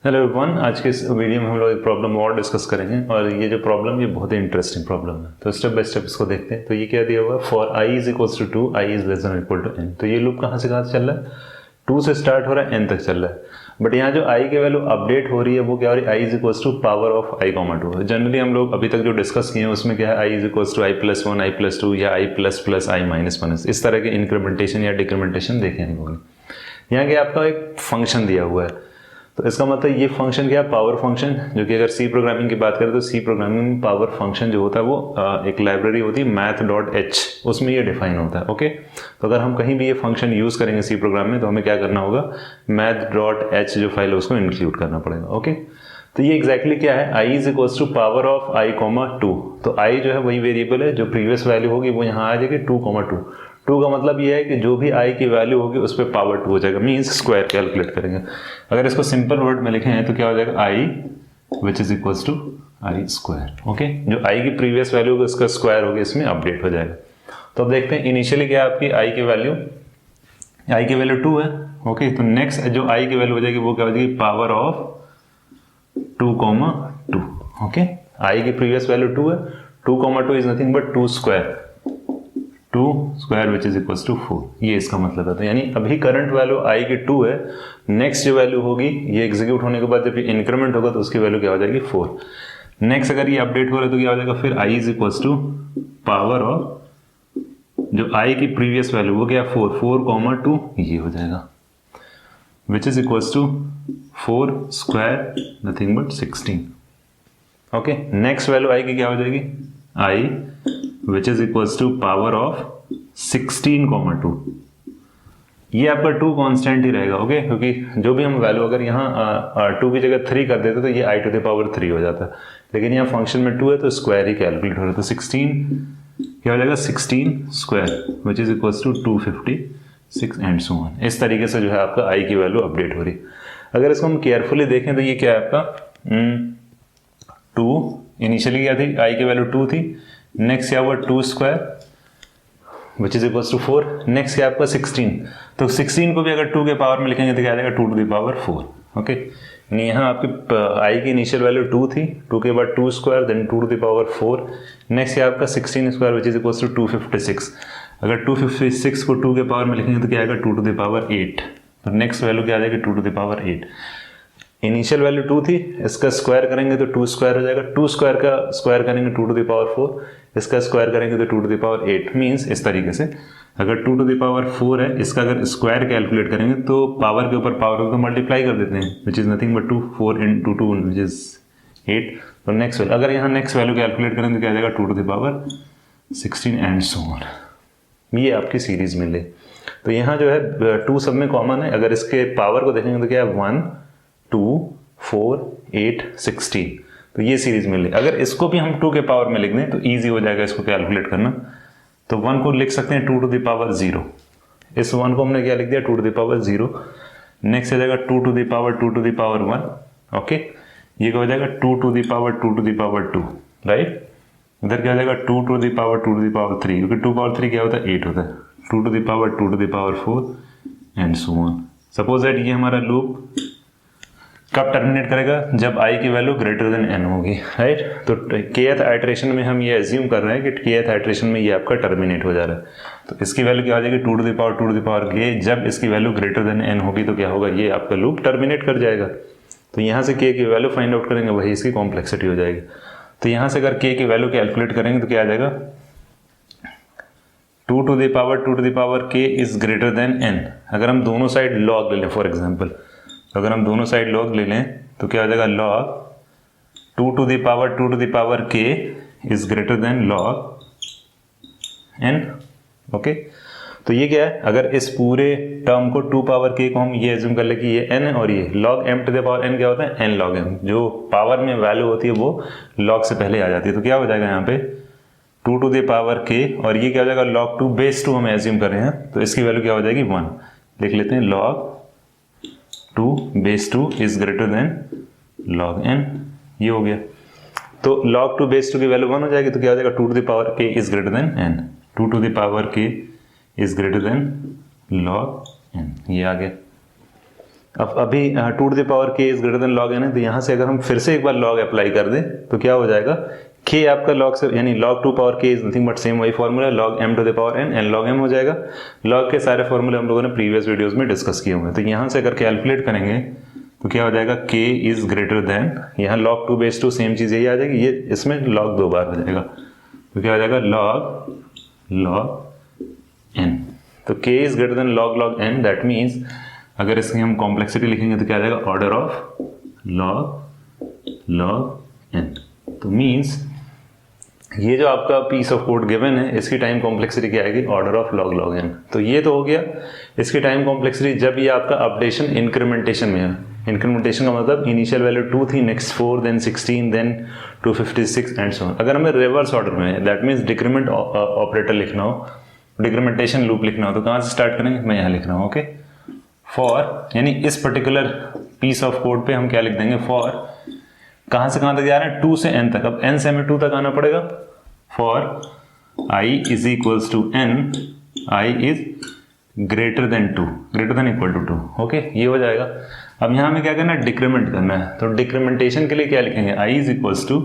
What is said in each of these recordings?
Hello everyone, आज के इस वीडियो में हम लोग एक प्रॉब्लम और डिस्कस करेंगे और ये जो प्रॉब्लम ये बहुत ही इंटरेस्टिंग प्रॉब्लम है। तो स्टेप बाय स्टेप इसको देखते हैं। तो ये क्या दिया हुआ है, for i is equals to 2 i is less than equal to n। तो ये लूप कहाँ से चल रहा है, 2 से स्टार्ट हो रहा है n तक चल रहा है। बट यहाँ जो i की वैल्यू अपडेट हो रही है वो क्या हो रही है, I is equals to power of i comma 2। Generally हम लोग अभी तक जो डिस्कस किए हैं उसमें क्या है, I is equals to I plus 1 I plus 2 या I plus plus I minus 1, इस तरह के इंक्रीमेंटेशन या डिक्रीमेंटेशन देखे नहीं होंगे। यहाँ क्या आपका एक फंक्शन दिया हुआ है, तो इसका मतलब ये फंक्शन क्या है, पावर फंक्शन, जो कि अगर सी प्रोग्रामिंग की बात करें तो सी प्रोग्रामिंग में पावर फंक्शन जो होता है वो एक लाइब्रेरी होती है math.h, उसमें ये डिफाइन होता है। ओके, तो अगर हम कहीं भी ये फंक्शन यूज करेंगे सी प्रोग्राम में तो हमें क्या करना होगा, math.h जो फाइल है उसको इंक्लूड करना पड़ेगा। ओके, तो ये एग्जैक्टली क्या है, I is equals to power of I comma 2। तो आई जो है वही वेरिएबल है, जो प्रीवियस वैल्यू होगी वो यहाँ आ जाएगी 2,2। 2 का मतलब ये है कि जो भी i की वैल्यू होगी उस पर पावर 2 हो जाएगा, मीन्स स्क्वायर कैलकुलेट करेंगे। अगर इसको सिंपल वर्ड में लिखें तो क्या हो जाएगा, i which is equals to i square. Okay, जो i की प्रीवियस वैल्यू होगी उसका स्क्वायर होगी, इसमें अपडेट हो जाएगा। तो अब देखते हैं इनिशियली क्या है आपकी i की वैल्यू 2 है। ओके, तो नेक्स्ट जो i की वैल्यू हो जाएगी वो क्या हो जाएगी, पावर ऑफ 2,2। ओके, i की प्रीवियस वैल्यू 2 है, 2,2 is nothing but 2 square, 2 square which is equals to 4। ये इसका मतलब है। तो यानी अभी करंट वैल्यू i की 2 है, नेक्स्ट जो वैल्यू होगी ये एग्जीक्यूट होने के बाद जब ये इंक्रीमेंट होगा तो उसकी वैल्यू क्या हो जाएगी, 4। नेक्स्ट अगर ये अपडेट हो रहा है तो क्या हो जाएगा, फिर i is equals to power of जो i की प्रीवियस वैल्यू वो क्या, 4,2 ये हो जाएगा, which is equals to 4 square nothing but 16। Okay, next value i की क्या हो जाएगी, i which is equals to power of 16,2। ये आपका 2 कांस्टेंट ही रहेगा। ओके, क्योंकि जो भी हम वैल्यू अगर यहाँ 2 की जगह 3 कर देते तो ये i टू द पावर 3 हो जाता है, लेकिन यहाँ फंक्शन में 2 है तो स्क्वायर ही कैलकुलेट हो रहा है। तो 16 क्या हो जाएगा, 16 square which is equals to 256 and so on. इस तरीके से जो है आपका i की वैल्यू अपडेट हो रही है। अगर इसको हम केयरफुली देखें तो ये क्या है आपका 2, इनिशियली क्या थी, i की वैल्यू 2 थी, नेक्स्ट क्या हुआ 2 square which is equals to 4, next क्या आपका 16। तो 16 को भी अगर 2 के पावर में लिखेंगे तो क्या आ जाएगा 2 टू द पावर 4। ओके, यहाँ आपकी i की इनिशियल वैल्यू 2 थी, 2 के बाद 2 square then 2 to the power 4, next क्या आपका 16 square which is equals to 256। अगर 256 को 2 के पावर में लिखेंगे तो क्या आएगा 2 टू द पावर 8। तो नेक्स्ट वैल्यू क्या आ जाएगी 2 to the power 8। Initial value 2 थी, इसका स्क्वायर करेंगे तो 2 स्क्वायर हो जाएगा, 2 स्क्वायर का स्क्वायर करेंगे 2 टू द पावर 4, इसका स्क्वायर करेंगे तो 2 टू द पावर 8। मीन्स इस तरीके से अगर 2 टू द पावर 4 है, इसका अगर स्क्वायर कैलकुलेट करेंगे तो पावर के ऊपर पावर को मल्टीप्लाई कर देते हैं, which is nothing but 2, 4 into 2 which is 8। तो नेक्स्ट वैल्यू अगर यहाँ नेक्स्ट वैल्यू कैलकुलेट करेंगे तो क्या आ जाएगा 2 to the power 16 and so on. ये आपकी सीरीज मिले। तो यहाँ जो है 2 सब में कॉमन है, अगर इसके पावर को देखेंगे तो क्या है 1 2 4 8 16। तो ये सीरीज मिल रही। अगर इसको भी हम 2 के पावर में लिख दें तो इजी हो जाएगा इसको कैलकुलेट करना। तो 1 को लिख सकते हैं 2 टू द पावर 0, इस 1 को हमने क्या लिख दिया 2 टू द पावर 0। नेक्स्ट हो जाएगा 2 to the power 2 to the power 1। Okay, ये क्या हो जाएगा 2 to the power 2 to the power 2, right. इधर क्या हो जाएगा 2 to the power 2 to the power 3, क्योंकि 2 पावर 3 क्या होता है 8 होता है, 2 to the power 2 to the power 4 and so on. Suppose that ये हमारा लूप कब टर्मिनेट करेगा, जब i की वैल्यू ग्रेटर देन n होगी, राइट। तो kth आइटरेशन में हम ये एज्यूम कर रहे हैं कि kth आइटरेशन में ये आपका टर्मिनेट हो जा रहा है। तो इसकी वैल्यू क्या हो जाएगी 2 to the power 2 to the power k, जब इसकी वैल्यू ग्रेटर देन n होगी तो क्या होगा, ये आपका लूप टर्मिनेट कर जाएगा। तो यहाँ से k की वैल्यू फाइंड आउट करेंगे, वही इसकी कॉम्प्लेक्सिटी हो जाएगी। तो यहाँ से अगर k की वैल्यू कैलकुलेट करेंगे तो क्या आ जाएगा 2 to the power 2 to the power k is greater than n। अगर हम दोनों साइड लॉग ले लें फॉर एग्जाम्पल, अगर हम दोनों साइड लॉग ले लें तो क्या हो जाएगा log 2 to the power 2 to the power k is greater than log n। Okay, तो ये क्या है, अगर इस पूरे टर्म को 2 पावर k को हम ये एज्यूम कर ले कि ये n है और ये log m to the power n क्या होता है n log m, जो पावर में वैल्यू होती है वो log से पहले आ जाती है। तो क्या हो जाएगा यहाँ पे 2 टू द पावर k और ये क्या हो जाएगा log 2 बेस 2 हम एज्यूम कर रहे हैं, तो इसकी वैल्यू क्या हो जाएगी 1। लिख लेते हैं log 2 base 2 is greater than log n, ये हो गया। तो log 2 बेस 2 की वैल्यू 1 हो जाएगी, तो क्या हो जाएगा 2 to the power k is greater than n, 2 to the power k is greater than log n, ये आ गया। अब अभी 2 to the power k is greater than log n है, तो यहाँ से अगर हम फिर से एक बार लॉग अप्लाई कर दें तो क्या हो जाएगा, k आपका log से यानी log 2 power k is nothing but same वही formula log m to the power n log m हो जाएगा। log के सारे फॉर्मूले हम लोगों ने प्रीवियस वीडियोस में डिस्कस किए हुए हैं, तो यहाँ से अगर कैलकुलेट करेंगे तो क्या हो जाएगा, k इज ग्रेटर देन, यहाँ log 2 बेस 2 सेम चीज़ यही आ जाएगी, ये इसमें log 2 बार हो जाएगा, तो क्या हो जाएगा log n। तो k is greater than log n, that means अगर इसकी हम कॉम्प्लेक्सिटी लिखेंगे तो क्या आ जाएगा, ऑर्डर ऑफ log n। तो मीन्स ये जो आपका पीस ऑफ कोड गिवन है इसकी टाइम कॉम्प्लेक्सिटी क्या आएगी, ऑर्डर ऑफ log n। तो ये तो हो गया इसकी टाइम कॉम्प्लेक्सिटी जब ये आपका अपडेशन इंक्रीमेंटेशन में है। इंक्रीमेंटेशन का मतलब इनिशियल वैल्यू 2 थी, next 4, then 16, then 256 and so on. अगर हमें रिवर्स ऑर्डर में है, दैट मीन्स डिक्रीमेंट ऑपरेटर लिखना हो, डिक्रीमेंटेशन लूप लिखना हो, तो कहाँ से स्टार्ट करेंगे, मैं यहाँ लिख रहा हूँ, ओके। फॉर यानी इस पर्टिकुलर पीस ऑफ कोड पे हम क्या लिख देंगे, फॉर कहाँ से कहाँ तक जा रहे हैं, 2 से n तक। अब n से हमें 2 तक आना पड़ेगा। For i is equals to n, i is greater than 2, greater than equal to 2, okay, ये हो जाएगा। अब यहाँ हमें क्या करना है, डिक्रीमेंट करना है, तो डिक्रीमेंटेशन के लिए क्या लिखेंगे, i इज इक्वल्स टू,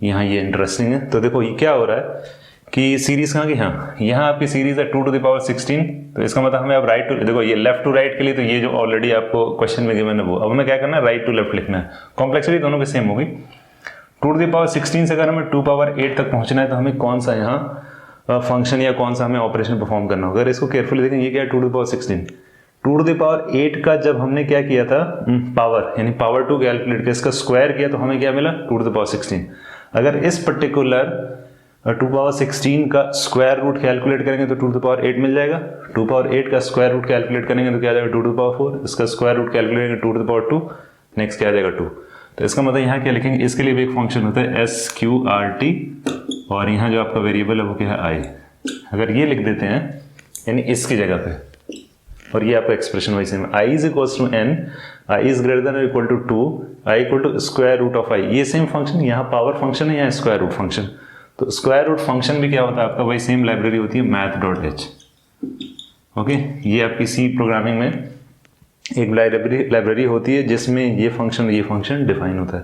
यहाँ ये इंटरेस्टिंग है, तो देखो ये क्या हो रहा है कि सीरीज कहाँ की, हाँ यहाँ आपकी सीरीज है 2 टू द पावर 16, तो इसका मतलब हमें अब राइट टू, देखो ये लेफ्ट टू राइट के लिए तो ये जो ऑलरेडी आपको क्वेश्चन में गिवन है वो, अब हमें क्या करना है, राइट टू लेफ्ट लिखना है। कॉम्प्लेक्सिटी दोनों की सेम होगी। 2 टू द पावर 16 से अगर हमें 2 पावर 8 तक पहुंचना है तो हमें कौन सा यहाँ फंक्शन या कौन सा हमें ऑपरेशन परफॉर्म करना होगा। अगर इसको केयरफुली देखें, ये क्या है 2 to the power 16, 2 to the power 8 का जब हमने क्या किया था, पावर यानी पावर 2 कैलकुलेट किया, इसका स्क्वायर किया तो हमें क्या मिला, 2 टू द पावर 16। अगर इस पर्टिकुलर 2 पावर 16 का स्क्वायर रूट कैलकुलेट करेंगे तो 2 टू द पावर 8 मिल जाएगा। 2 पावर 8 का स्क्वायर रूट कैलकुलेट करेंगे तो क्या आ जाएगा, 2 टू द पावर 4, इसका स्क्वायर रूट कैलकुलेट करेंगे 2 टू द पावर 2, नेक्स्ट क्या आ जाएगा 2। तो इसका मतलब यहाँ क्या लिखेंगे, इसके लिए भी एक फंक्शन होता है SQRT, और यहाँ जो आपका वेरिएबल है वो क्या है, i। अगर ये लिख देते हैं यानी इसकी जगह पे, और ये आपका एक्सप्रेशन वही same, i is equals to n, i is greater than equal to 2, i equal to square root of i, ये सेम फंक्शन, यहाँ पावर फंक्शन है, यहाँ स्क्वायर रूट फंक्शन। तो स्क्वायर रूट फंक्शन भी क्या होता है आपका, वही सेम लाइब्रेरी होती है math.h, ओके। ये आपकी सी प्रोग्रामिंग में एक लाइब्रेरी होती है जिसमें ये फंक्शन डिफाइन होता है।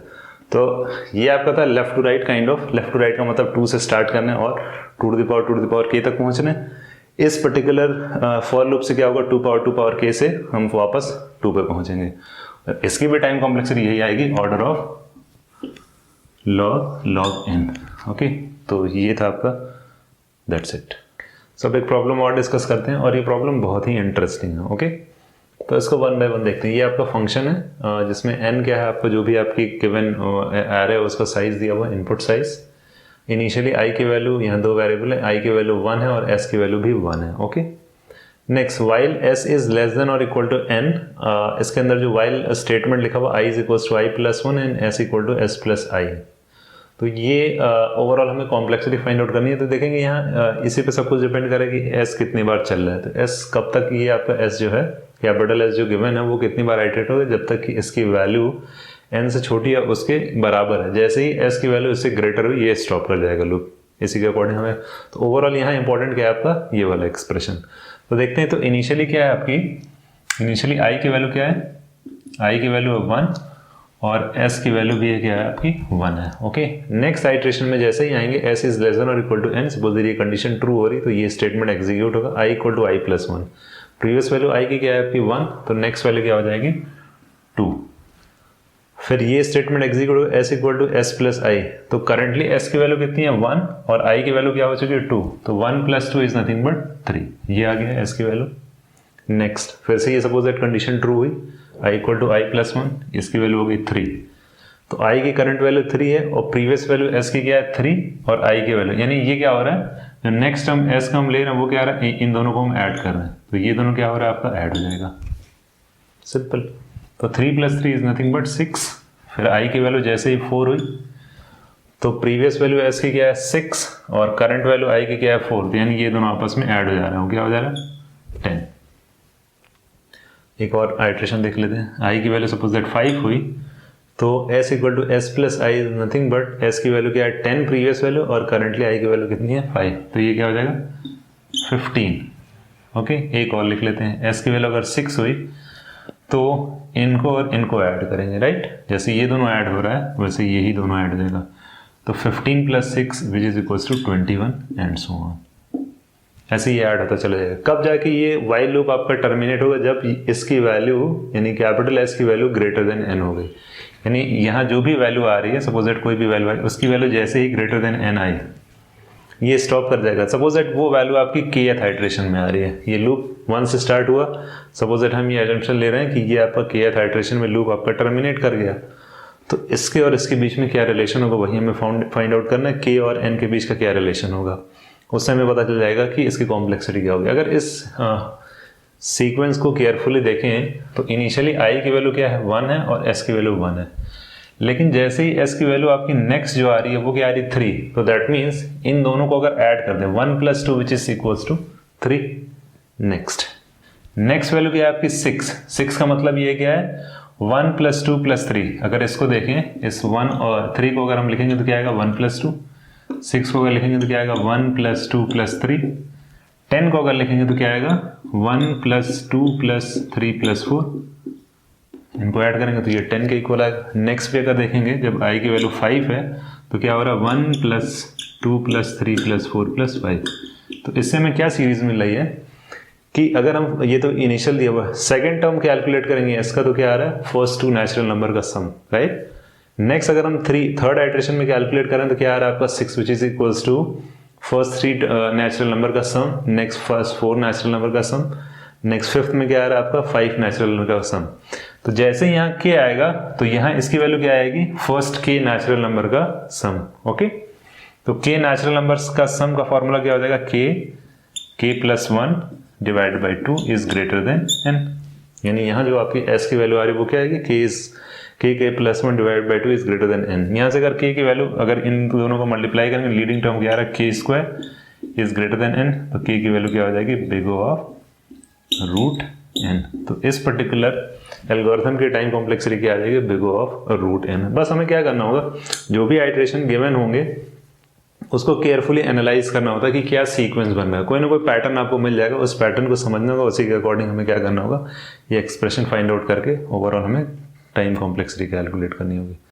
तो ये आपका था left to right kind of, left to right का मतलब 2 से स्टार्ट करना है और 2 टू द पावर k तक पहुंचना है। इस पर्टिकुलर फॉर लूप से क्या होगा, 2 पावर k से हम वापस 2 पे पहुंचेंगे। इसकी भी टाइम कॉम्प्लेक्सिटी यही आएगी, order of log n, okay. तो ये था आपका, दैट्स इट। सब एक प्रॉब्लम और डिस्कस करते हैं, और ये प्रॉब्लम बहुत ही इंटरेस्टिंग है, ओके। तो इसको 1 बाय 1 देखते हैं। ये आपका फंक्शन है जिसमें n क्या है, आपको जो भी आपकी गिवन एरे है उसका साइज दिया हुआ है, इनपुट साइज। इनिशियली i की वैल्यू, यहाँ 2 वेरिएबल है, i की वैल्यू 1 है और s की वैल्यू भी 1 है, okay. Next, while s is less than और इक्वल टू n, इसके अंदर जो वाइल स्टेटमेंट लिखा हुआ i is equal to i plus 1 and s equal to s plus i। तो ये ओवरऑल हमें कॉम्प्लेक्सिटी फाइंड आउट करनी है। तो देखेंगे यहाँ इसी पे सब कुछ डिपेंड करेगा कि s कितनी बार चल रहा है। तो s कब तक, ये आपका s जो है, कैपिटल S जो गिवन है वो कितनी बार आइटरेट होगा, जब तक कि इसकी वैल्यू n से छोटी है उसके बराबर है। जैसे ही s की वैल्यू इससे ग्रेटर हुई, ये स्टॉप कर जाएगा लूप, इसी के अकॉर्डिंग हमें। तो ओवरऑल यहाँ इंपॉर्टेंट क्या है आपका, ये वाला एक्सप्रेशन। तो देखते हैं, तो इनिशियली क्या है आपकी, इनिशियली i की वैल्यू क्या है, i की वैल्यू है 1 और s की वैल्यू भी है क्या है आपकी 1 है, ओके। नेक्स्ट आइट्रेशन में जैसे ही आएंगे s इज लेस देन और इक्वल टू n, सपोज ये कंडीशन ट्रू हो रही तो ये स्टेटमेंट एग्जीक्यूट होगा, i equal to i plus 1। Previous value i की क्या है आपकी 1, तो नेक्स्ट वैल्यू क्या हो जाएगी 2। फिर ये स्टेटमेंट एग्जीक्यूट होगा s equal to s plus i, तो करंटली s की वैल्यू कितनी है 1 और i की वैल्यू क्या हो चुकी है 2, तो 1 प्लस 2 इज नथिंग बट 3, ये आ गया s की वैल्यू। नेक्स्ट फिर से ये सपोज दैट कंडीशन ट्रू हुई, i equal to i plus 1, इसकी वैल्यू हो गई 3, तो i की करंट वैल्यू 3 है और प्रीवियस वैल्यू s की क्या है 3 और i की वैल्यू, यानी ये क्या हो रहा है, जो नेक्स्ट टर्म s का हम ले रहे हैं वो क्या आ रहा है, इन दोनों को हम ऐड कर रहे हैं, तो ये दोनों क्या हो रहा है आपका ऐड हो जाएगा, सिंपल। तो 3 प्लस 3 इज नथिंग बट 6। फिर i की वैल्यू जैसे ही 4 हुई तो प्रीवियस वैल्यू s की क्या है 6 और करंट वैल्यू i की क्या है 4, तो यानी ये दोनों आपस में ऐड हो जा रहे हैं, क्या हो जा रहा है 10। एक और आइट्रेशन देख लेते हैं, i की वैल्यू सपोज दैट 5 हुई तो s equal to s plus i is nothing but s की वैल्यू क्या है 10 प्रीवियस वैल्यू और करंटली i की वैल्यू कितनी है 5, तो ये क्या हो जाएगा 15, ओके। एक और लिख लेते हैं, s की वैल्यू अगर 6 हुई तो इनको और इनको ऐड करेंगे, राइट। जैसे ये दोनों ऐड हो रहा है वैसे यही दोनों ऐड हो जाएगा। तो 15 + 6 which is equals to 21 and so on. ऐसे ये ऐड होता चला जाएगा। कब जाके ये वाइल लूप आपका टर्मिनेट होगा? जब इसकी वैल्यू यानी कैपिटल एस की वैल्यू ग्रेटर देन एन हो गई। यानी यहाँ जो भी वैल्यू आ रही है, सपोज दैट कोई भी वैल्यू आई, उसकी वैल्यू जैसे ही ग्रेटर देन एन आई ये स्टॉप कर जाएगा। सपोज दैट वो वैल्यू आपकी kth आइट्रेशन में आ रही है, ये लूप 1 से स्टार्ट हुआ, सपोज दैट हम ये एजम्पशन ले रहे हैं कि ये आपका kth आइट्रेशन में लूप आपका टर्मिनेट कर गया, तो इसके और इसके बीच में क्या रिलेशन होगा वही हमें फाइंड आउट करना है। k और n के बीच का क्या रिलेशन होगा, उससे हमें पता चल जाएगा कि इसकी कॉम्प्लेक्सिटी क्या होगी। अगर इस सीक्वेंस को केयरफुली देखें तो इनिशियली i की वैल्यू क्या है, 1 है और s की वैल्यू 1 है, लेकिन जैसे ही s की वैल्यू आपकी नेक्स्ट जो आ रही है वो क्या आ रही है, 3। तो दैट मीन्स इन दोनों को अगर ऐड कर दें 1 + 2 which is equals to 3। Next value क्या है आपकी 6 का मतलब ये क्या है 1 + 2 + 3। अगर इसको देखें, इस 1 और 3 को अगर हम लिखेंगे तो क्या आएगा 1 + 2, 6 को अगर लिखेंगे तो क्या आएगा 1 + 2 + 3, 10 को अगर लिखेंगे तो क्या आएगा 1 + 2 + 3 + 4। इनको ऐड करेंगे तो ये 10 के इक्वल आएगा। नेक्स्ट पे अगर देखेंगे जब i की वैल्यू 5 है तो क्या हो रहा है 1 + 2 + 3 + 4 + 5। तो इससे हमें क्या सीरीज मिल रही है कि अगर हम ये तो इनिशियल दिया हुआ, सेकेंड टर्म कैलकुलेट करेंगे इसका तो क्या आ रहा है फर्स्ट 2 नेचुरल नंबर का सम, राइट। नेक्स्ट अगर हम थर्ड आइट्रेशन में कैलकुलेट करें तो क्या आ रहा है आपका 6 which is equals to first 3 natural number का sum, next first 4 natural number का सम, नेक्स्ट फिफ्थ में क्या आ रहा है आपका 5 नेचुरल नंबर का सम। तो जैसे ही यहाँ k आएगा तो यहाँ इसकी वैल्यू क्या आएगी फर्स्ट k नेचुरल नंबर का सम, ओके। तो k नेचुरल नंबर्स का सम का फॉर्मूला क्या हो जाएगा k + 1 divided by 2 is greater than n। यानी यहाँ जो आपकी s की वैल्यू आ रही है वो क्या आएगी k + 1 divided by 2 is greater than n। यहाँ से अगर k की वैल्यू अगर इन दोनों को मल्टीप्लाई करेंगे, लीडिंग टर्म क्या आ रहा है k² is greater than n, तो k की वैल्यू क्या हो जाएगी बिग ऑफ √n। तो इस पर्टिकुलर एल्गोरिथम की टाइम कॉम्प्लेक्सिटी क्या आ जाएगी बिग ऑफ √n। बस हमें क्या करना होगा, जो भी आइट्रेशन गिवन होंगे उसको केयरफुली एनालाइज करना होता है कि क्या सीक्वेंस बन रहा है। कोई ना कोई पैटर्न आपको मिल जाएगा, उस पैटर्न को समझना होगा, उसी के अकॉर्डिंग हमें क्या करना होगा, ये एक्सप्रेशन फाइंड आउट करके ओवरऑल हमें टाइम कॉम्प्लेक्सिटी कैलकुलेट करनी होगी।